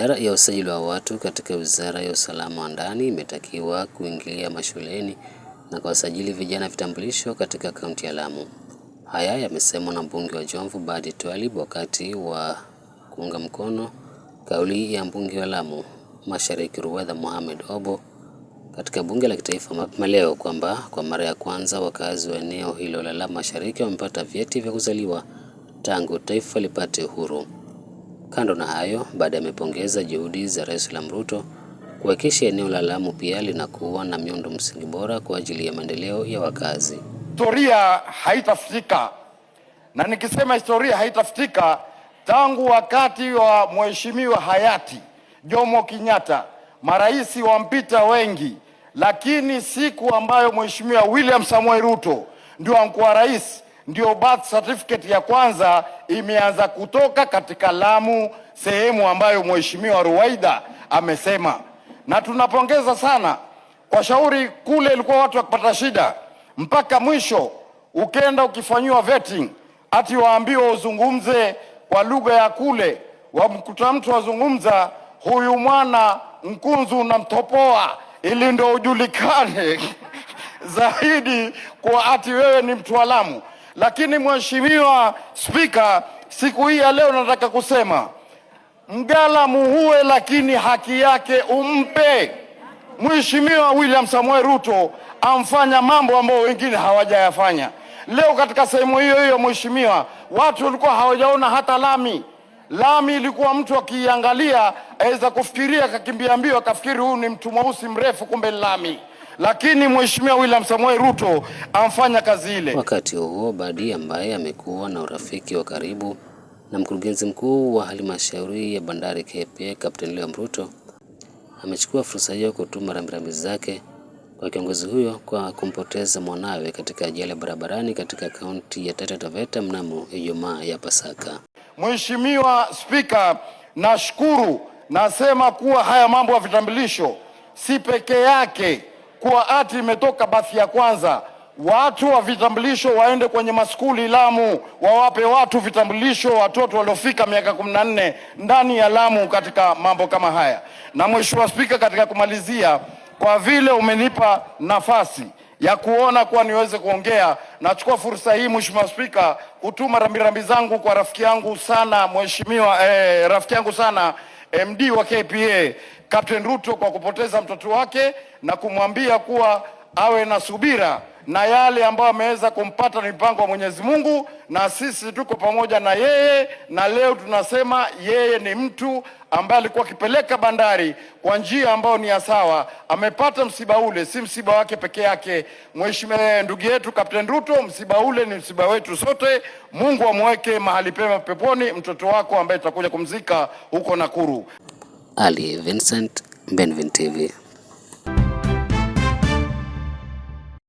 Idara ya usajili wa watu katika Wizara ya Usalama wa Ndani imetakiwa kuingilia mashuleni na kuwasajili vijana vitambulisho katika kaunti ya Lamu. Haya yamesemwa na mbunge wa Jomvu Badi Twalib wakati wa kuunga mkono kauli ya mbunge wa Lamu Mashariki Ruwedha Mohamed Obo katika bunge la kitaifa mapema leo kwamba kwa mara ya kwanza wakazi wa eneo hilo la Lamu Mashariki wamepata vyeti vya kuzaliwa tangu taifa lipate uhuru. Kando na hayo, Badi amepongeza juhudi za Rais William Ruto kuhakikisha eneo la Lamu pia linakuwa na miundo msingi bora kwa ajili ya maendeleo ya wakazi. Historia haitafutika, na nikisema historia haitafutika, tangu wakati wa Mheshimiwa hayati Jomo Kenyatta, marais wampita wengi, lakini siku ambayo Mheshimiwa William Samoei Ruto ndio amkuwa rais, ndio birth certificate ya kwanza imeanza kutoka katika Lamu, sehemu ambayo Mheshimiwa Ruwaida amesema. Na tunapongeza sana kwa shauri kule, ilikuwa watu wakipata shida mpaka mwisho ukenda ukifanyiwa vetting ati waambiwa uzungumze kwa lugha ya kule, wamkuta mtu wazungumza huyu mwana mkunzu na mtopoa, ili ndio ujulikane zaidi kwa ati wewe ni mtu wa Lamu. Lakini Mheshimiwa Spika, siku hii ya leo nataka kusema mgala muue, lakini haki yake umpe. Mheshimiwa William Samoei Ruto amfanya mambo ambayo wengine hawajayafanya. Leo katika sehemu hiyo hiyo, mheshimiwa, watu walikuwa hawajaona hata lami. Lami ilikuwa mtu akiangalia aweza kufikiria kakimbia mbio akafikiri huyu ni mtu mweusi mrefu, kumbe lami. Lakini Mheshimiwa William Samoei Ruto amfanya kazi ile. Wakati huo Badi ambaye amekuwa na urafiki wa karibu na mkurugenzi mkuu wa halmashauri ya bandari KPA Captain William Ruto amechukua fursa hiyo kutuma rambirambi zake kwa kiongozi huyo kwa kumpoteza mwanawe katika ajali ya barabarani katika kaunti ya Taita Taveta mnamo Ijumaa ya Pasaka. Mheshimiwa Spika, nashukuru, nasema kuwa haya mambo ya vitambulisho si peke yake kuwa ati imetoka bathi ya kwanza. Watu wa vitambulisho waende kwenye maskuli Lamu, wawape watu vitambulisho watoto waliofika miaka 14 ndani ya Lamu katika mambo kama haya. Na Mheshimiwa Spika, katika kumalizia, kwa vile umenipa nafasi ya kuona kuwa niweze kuongea, nachukua fursa hii Mheshimiwa Spika kutuma rambirambi zangu kwa rafiki yangu sana MD wa KPA Captain Ruto kwa kupoteza mtoto wake, na kumwambia kuwa awe na subira na yale ambayo ameweza kumpata ni mpango wa Mwenyezi Mungu, na sisi tuko pamoja na yeye. Na leo tunasema yeye ni mtu ambaye alikuwa akipeleka bandari kwa njia ambayo ni ya sawa. Amepata msiba ule, si msiba wake peke yake. Mheshimiwa ndugu yetu Captain Ruto, msiba ule ni msiba wetu sote. Mungu amweke mahali pema peponi mtoto wako ambaye tutakuja kumzika huko Nakuru. Ali Vincent, Benvin TV.